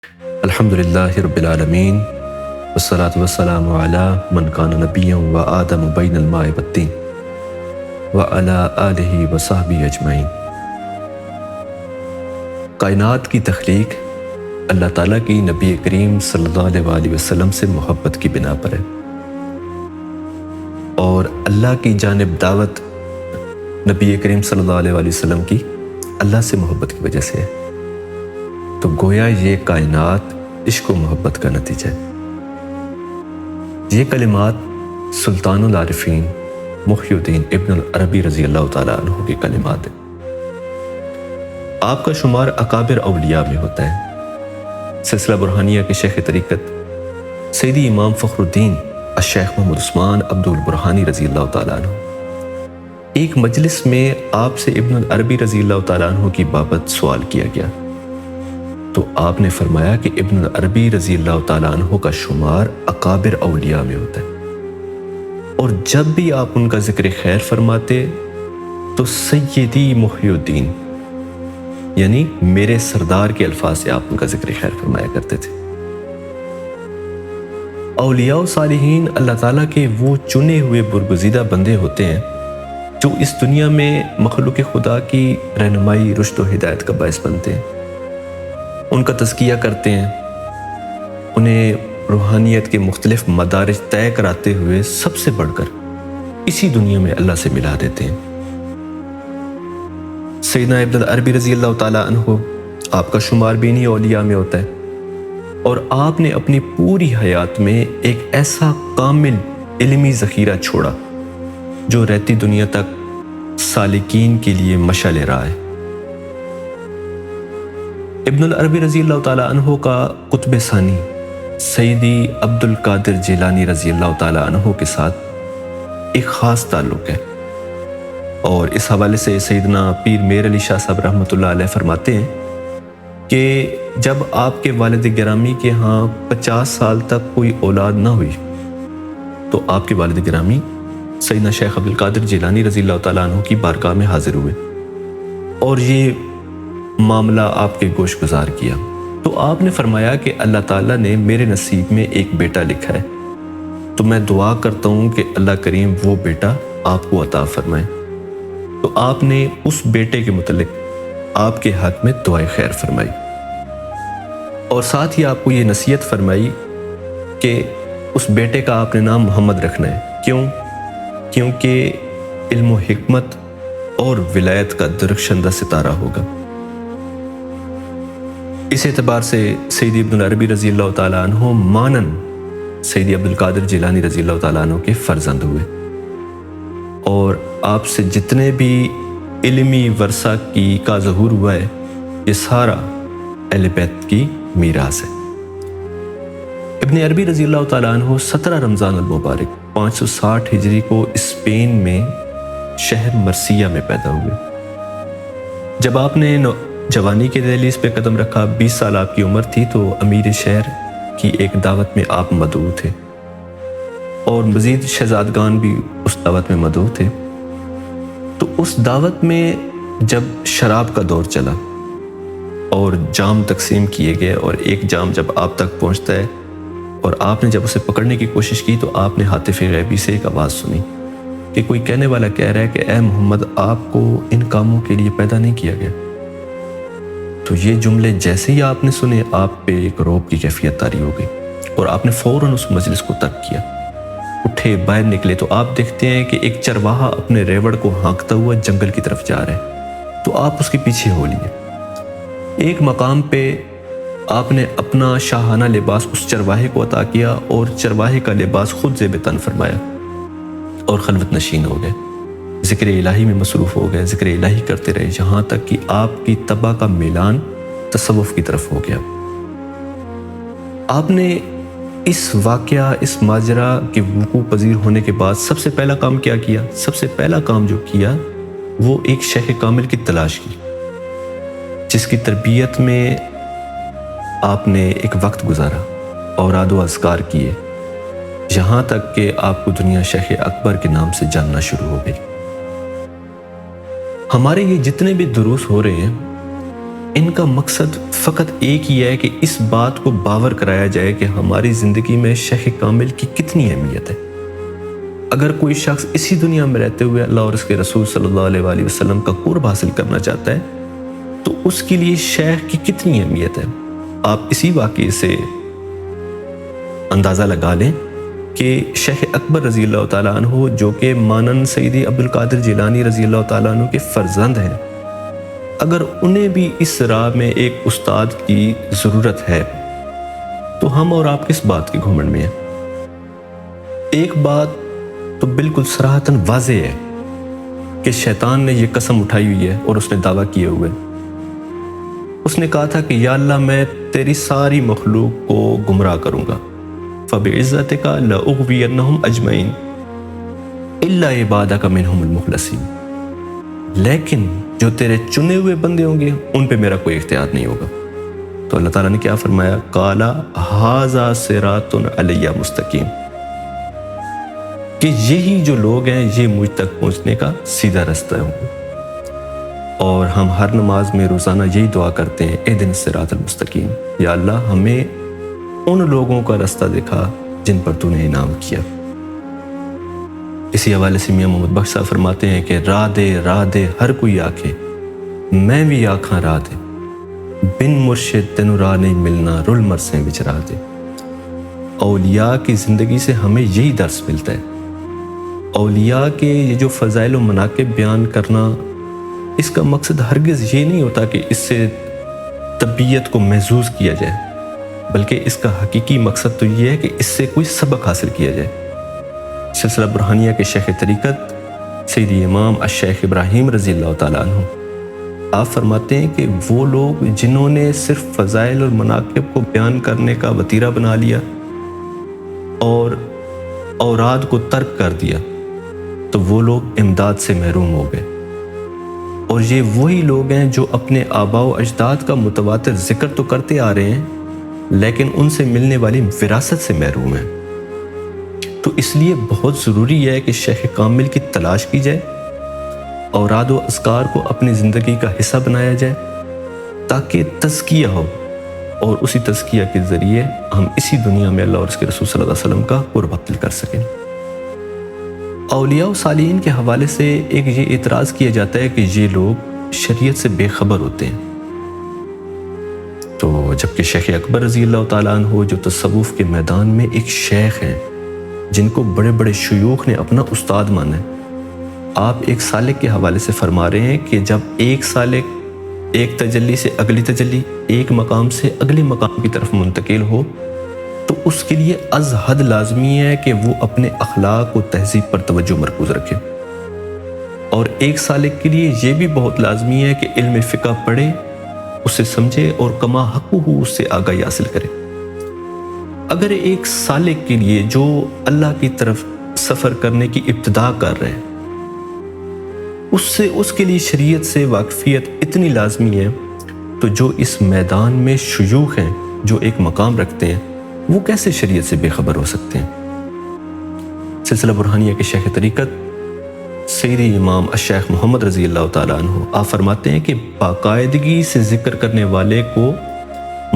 الحمدللہ رب العالمین والصلاة والسلام علی من کان نبیا و آدم بین الماء والطین وعلی آلہ وصحبہ اجمعین۔ کائنات کی تخلیق اللہ تعالیٰ کی نبی کریم صلی اللہ علیہ وسلم سے محبت کی بنا پر ہے، اور اللہ کی جانب دعوت نبی کریم صلی اللہ علیہ وسلم کی اللہ سے محبت کی وجہ سے ہے۔ تو گویا یہ کائنات عشق و محبت کا نتیجہ ہے۔ یہ کلمات سلطان العارفین محی الدین ابن العربی رضی اللہ تعالیٰ عنہ کے کلمات ہیں۔ آپ کا شمار اکابر اولیاء میں ہوتا ہے۔ سلسلہ برہانیہ کے شیخ طریقت سیدی امام فخر الدین الشیخ محمد عثمان عبد البرہانی رضی اللہ تعالیٰ عنہ ایک مجلس میں آپ سے ابن العربی رضی اللہ تعالیٰ عنہ کی بابت سوال کیا گیا، تو آپ نے فرمایا کہ ابن العربی رضی اللہ تعالیٰ عنہ کا شمار اکابر اولیاء میں ہوتا ہے، اور جب بھی آپ ان کا ذکر خیر فرماتے تو سیدی محی الدین یعنی میرے سردار کے الفاظ سے آپ ان کا ذکر خیر فرمایا کرتے تھے۔ اولیاء و صالحین اللہ تعالیٰ کے وہ چنے ہوئے برگزیدہ بندے ہوتے ہیں جو اس دنیا میں مخلوق خدا کی رہنمائی، رشد و ہدایت کا باعث بنتے ہیں، ان کا تزکیہ کرتے ہیں، انہیں روحانیت کے مختلف مدارج طے کراتے ہوئے سب سے بڑھ کر اسی دنیا میں اللہ سے ملا دیتے ہیں۔ سیدنا ابن العربی رضی اللہ تعالیٰ عنہ آپ کا شمار بھی انہی اولیاء میں ہوتا ہے، اور آپ نے اپنی پوری حیات میں ایک ایسا کامل علمی ذخیرہ چھوڑا جو رہتی دنیا تک سالکین کے لیے مشعل راہ ہے۔ ابن العربی رضی اللہ تعالیٰ عنہ کا قطب ثانی سیدی عبد القادر جیلانی رضی اللہ تعالیٰ عنہ کے ساتھ ایک خاص تعلق ہے، اور اس حوالے سے سیدنا پیر میر علی شاہ صاحب رحمۃ اللہ علیہ فرماتے ہیں کہ جب آپ کے والد گرامی کے ہاں 50 سال تک کوئی اولاد نہ ہوئی تو آپ کے والد گرامی سیدنا شیخ عبد القادر جیلانی رضی اللہ تعالیٰ عنہ کی بارگاہ میں حاضر ہوئے، اور یہ معاملہ آپ کے گوش گزار کیا، تو آپ نے فرمایا کہ اللہ تعالیٰ نے میرے نصیب میں ایک بیٹا لکھا ہے، تو میں دعا کرتا ہوں کہ اللہ کریم وہ بیٹا آپ کو عطا فرمائے۔ تو آپ نے اس بیٹے کے متعلق آپ کے حق میں دعائے خیر فرمائی، اور ساتھ ہی آپ کو یہ نصیحت فرمائی کہ اس بیٹے کا آپ نے نام محمد رکھنا ہے۔ کیونکہ علم و حکمت اور ولایت کا درخشندہ ستارہ ہوگا۔ اس اعتبار سے سیدی ابن العربی رضی اللہ تعالیٰ عنہ مانند سیدی عبد القادر جیلانی رضی اللہ تعالیٰ عنہ کے فرزند ہوئے، اور آپ سے جتنے بھی علمی ورثہ کا ظہور ہوا ہے یہ سارا اہل بیت کی میراث ہے۔ ابن عربی رضی اللہ تعالیٰ عنہ 17 رمضان المبارک 560 ہجری کو اسپین میں شہر مرسیہ میں پیدا ہوئے۔ جب آپ نے جوانی کے دہلیز پہ قدم رکھا، 20 سال آپ کی عمر تھی، تو امیر شہر کی ایک دعوت میں آپ مدعو تھے، اور مزید شہزادگان بھی اس دعوت میں مدعو تھے۔ تو اس دعوت میں جب شراب کا دور چلا اور جام تقسیم کیے گئے، اور ایک جام جب آپ تک پہنچتا ہے اور آپ نے جب اسے پکڑنے کی کوشش کی، تو آپ نے ہاتف غیبی سے ایک آواز سنی کہ کوئی کہنے والا کہہ رہا ہے کہ اے محمد، آپ کو ان کاموں کے لیے پیدا نہیں کیا گیا۔ تو یہ جملے جیسے ہی آپ نے سنے، آپ پہ ایک رعب کی کیفیت طاری ہو گئی، اور آپ نے فوراً اس مجلس کو ترک کیا، اٹھے باہر نکلے، تو آپ دیکھتے ہیں کہ ایک چرواہا اپنے ریوڑ کو ہانکتا ہوا جنگل کی طرف جا رہا ہے، تو آپ اس کے پیچھے ہو لیے۔ ایک مقام پہ آپ نے اپنا شاہانہ لباس اس چرواہے کو عطا کیا، اور چرواہے کا لباس خود زیب تن فرمایا، اور خلوت نشین ہو گئے، ذکر الہی میں مصروف ہو گئے، ذکر الہی کرتے رہے، جہاں تک کہ آپ کی طبع کا میلان تصوف کی طرف ہو گیا۔ آپ نے اس واقعہ، اس ماجرا کے وقوع پذیر ہونے کے بعد سب سے پہلا کام کیا کیا؟ سب سے پہلا کام جو کیا وہ ایک شیخ کامل کی تلاش کی، جس کی تربیت میں آپ نے ایک وقت گزارا، اوراد و اذکار کیے، یہاں تک کہ آپ کو دنیا شیخ اکبر کے نام سے جاننا شروع ہو گئی۔ ہمارے یہ جتنے بھی دروس ہو رہے ہیں ان کا مقصد فقط ایک ہی ہے کہ اس بات کو باور کرایا جائے کہ ہماری زندگی میں شیخ کامل کی کتنی اہمیت ہے۔ اگر کوئی شخص اسی دنیا میں رہتے ہوئے اللہ اور اس کے رسول صلی اللہ علیہ وآلہ وسلم کا قرب حاصل کرنا چاہتا ہے تو اس کے لیے شیخ کی کتنی اہمیت ہے۔ آپ اسی واقعے سے اندازہ لگا لیں کہ شیخ اکبر رضی اللہ تعالیٰ عنہ جو کہ مانند سیدی عبدالقادر جیلانی رضی اللہ تعالیٰ عنہ کے فرزند ہیں، اگر انہیں بھی اس راہ میں ایک استاد کی ضرورت ہے تو ہم اور آپ کس بات کے گھمنڈ میں ہیں؟ ایک بات تو بالکل صراحتاً واضح ہے کہ شیطان نے یہ قسم اٹھائی ہوئی ہے اور اس نے دعویٰ کیے ہوئے، اس نے کہا تھا کہ یا اللہ میں تیری ساری مخلوق کو گمراہ کروں گا، فَبِعِزَّتِكَ لَأُغْوِيَنَّهُمْ أَجْمَعِينَ إِلَّا عِبَادَكَ مِنْهُمُ الْمُخْلَصِينَ، لیکن جو تیرے چنے ہوئے بندے ہوں گے ان پہ میرا کوئی اختیار نہیں ہوگا۔ تو اللہ تعالیٰ نے کیا فرمایا؟ قَالَ هَذَا صِرَاطٌ عَلَيَّ مُسْتَقِيمٌ، کہ یہی جو لوگ ہیں یہ مجھ تک پہنچنے کا سیدھا رستہ ہوں۔ اور ہم ہر نماز میں روزانہ یہی دعا کرتے ہیں، اہدنا الصراط المستقیم، یا اللہ ہمیں ان لوگوں کا رستہ دکھا جن پر تو نے انعام کیا۔ اسی حوالے سے میاں محمد بخش صاحب فرماتے ہیں کہ راہ دے ہر کوئی آکھے، میں بھی آکھاں راہ دے، بن مرشد تینوں راہ نہیں ملنا، رل مرسیں بچ راہ دے۔ اولیاء کی زندگی سے ہمیں یہی درس ملتا ہے۔ اولیاء کے یہ جو فضائل و مناقب بیان کرنا، اس کا مقصد ہرگز یہ نہیں ہوتا کہ اس سے طبیعت کو محظوظ کیا جائے، بلکہ اس کا حقیقی مقصد تو یہ ہے کہ اس سے کوئی سبق حاصل کیا جائے۔ سلسلہ برہانیہ کے شیخ طریقت سیدی امام الشیخ ابراہیم رضی اللہ تعالیٰ عنہ، آپ فرماتے ہیں کہ وہ لوگ جنہوں نے صرف فضائل اور مناقب کو بیان کرنے کا وتیرہ بنا لیا اور اوراد کو ترک کر دیا تو وہ لوگ امداد سے محروم ہو گئے، اور یہ وہی لوگ ہیں جو اپنے آباء و اجداد کا متواتر ذکر تو کرتے آ رہے ہیں لیکن ان سے ملنے والی وراثت سے محروم ہیں۔ تو اس لیے بہت ضروری ہے کہ شیخ کامل کی تلاش کی جائے، اوراد و اذکار کو اپنی زندگی کا حصہ بنایا جائے تاکہ تزکیہ ہو، اور اسی تزکیہ کے ذریعے ہم اسی دنیا میں اللہ اور اس کے رسول صلی اللہ علیہ وسلم کا قرب حاصل کر سکیں۔ اولیاء و صالحین کے حوالے سے ایک یہ اعتراض کیا جاتا ہے کہ یہ لوگ شریعت سے بے خبر ہوتے ہیں، تو جبکہ شیخ اکبر رضی اللہ تعالیٰ عنہ جو تصوف کے میدان میں ایک شیخ ہیں جن کو بڑے بڑے شیوخ نے اپنا استاد مانا ہے، آپ ایک سالک کے حوالے سے فرما رہے ہیں کہ جب ایک سالک ایک تجلی سے اگلی تجلی، ایک مقام سے اگلے مقام کی طرف منتقل ہو تو اس کے لیے از حد لازمی ہے کہ وہ اپنے اخلاق و تہذیب پر توجہ مرکوز رکھے، اور ایک سالک کے لیے یہ بھی بہت لازمی ہے کہ علم فقہ پڑھے، اسے سمجھے اور کما حق ہو اس سے آگاہی حاصل کرے۔ اگر ایک سالک کے لیے جو اللہ کی طرف سفر کرنے کی ابتدا کر رہے ہیں اس کے لیے شریعت سے واقفیت اتنی لازمی ہے، تو جو اس میدان میں شیوخ ہیں جو ایک مقام رکھتے ہیں وہ کیسے شریعت سے بے خبر ہو سکتے ہیں؟ سلسلہ برہانیہ کے شیخ طریقت سیدی امام الشیخ محمد رضی اللہ تعالیٰ عنہ، آپ فرماتے ہیں کہ باقاعدگی سے ذکر کرنے والے کو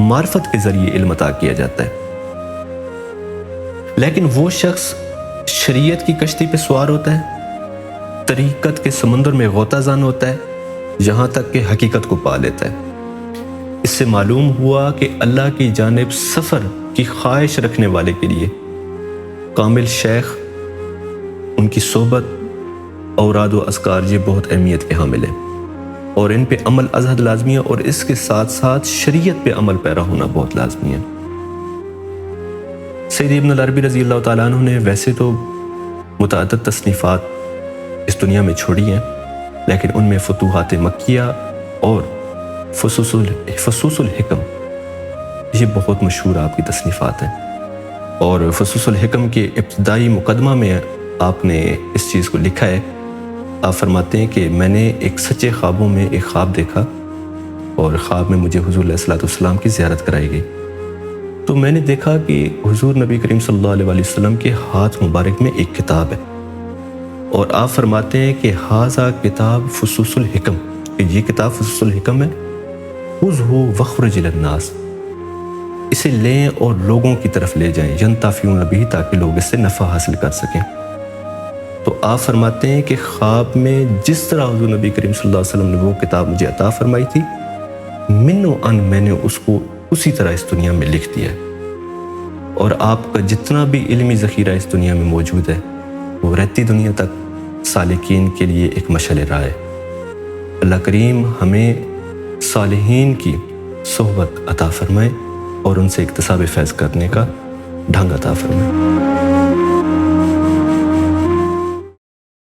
معرفت کے ذریعے علم عطا کیا جاتا ہے، لیکن وہ شخص شریعت کی کشتی پہ سوار ہوتا ہے، طریقت کے سمندر میں غوطہ زن ہوتا ہے، یہاں تک کہ حقیقت کو پا لیتا ہے۔ اس سے معلوم ہوا کہ اللہ کی جانب سفر کی خواہش رکھنے والے کے لیے کامل شیخ، ان کی صحبت، اوراد و اذکار یہ بہت اہمیت کے حامل ہیں، اور ان پہ عمل از حد لازمی ہے، اور اس کے ساتھ ساتھ شریعت پہ عمل پیرا ہونا بہت لازمی ہے۔ سید ابن العربی رضی اللہ تعالیٰ عنہ نے ویسے تو متعدد تصنیفات اس دنیا میں چھوڑی ہیں، لیکن ان میں فتوحات مکیہ اور فصوص الحکم یہ بہت مشہور آپ کی تصنیفات ہیں، اور فصوص الحکم کے ابتدائی مقدمہ میں آپ نے اس چیز کو لکھا ہے۔ آپ فرماتے ہیں کہ میں نے ایک سچے خوابوں میں ایک خواب دیکھا، اور خواب میں مجھے حضور علیہ السلام کی زیارت کرائی گئی، تو میں نے دیکھا کہ حضور نبی کریم صلی اللہ علیہ وسلم کے ہاتھ مبارک میں ایک کتاب ہے، اور آپ فرماتے ہیں کہ ھذا کتاب فصوص الحکم، کہ یہ کتاب فصوص الحکم ہے، خذہ وخرج الی الناس، اسے لیں اور لوگوں کی طرف لے جائیں، ینتفعون بہ، تاکہ لوگ اس سے نفع حاصل کر سکیں۔ تو آپ فرماتے ہیں کہ خواب میں جس طرح حضور نبی کریم صلی اللہ علیہ وسلم نے وہ کتاب مجھے عطا فرمائی تھی، من و ان میں نے اس کو اسی طرح اس دنیا میں لکھ دیا ہے، اور آپ کا جتنا بھی علمی ذخیرہ اس دنیا میں موجود ہے وہ رہتی دنیا تک سالکین کے لیے ایک مشعل راہ ہے۔ اللہ کریم ہمیں صالحین کی صحبت عطا فرمائے اور ان سے اکتساب فیض کرنے کا ڈھنگ عطا فرمائے۔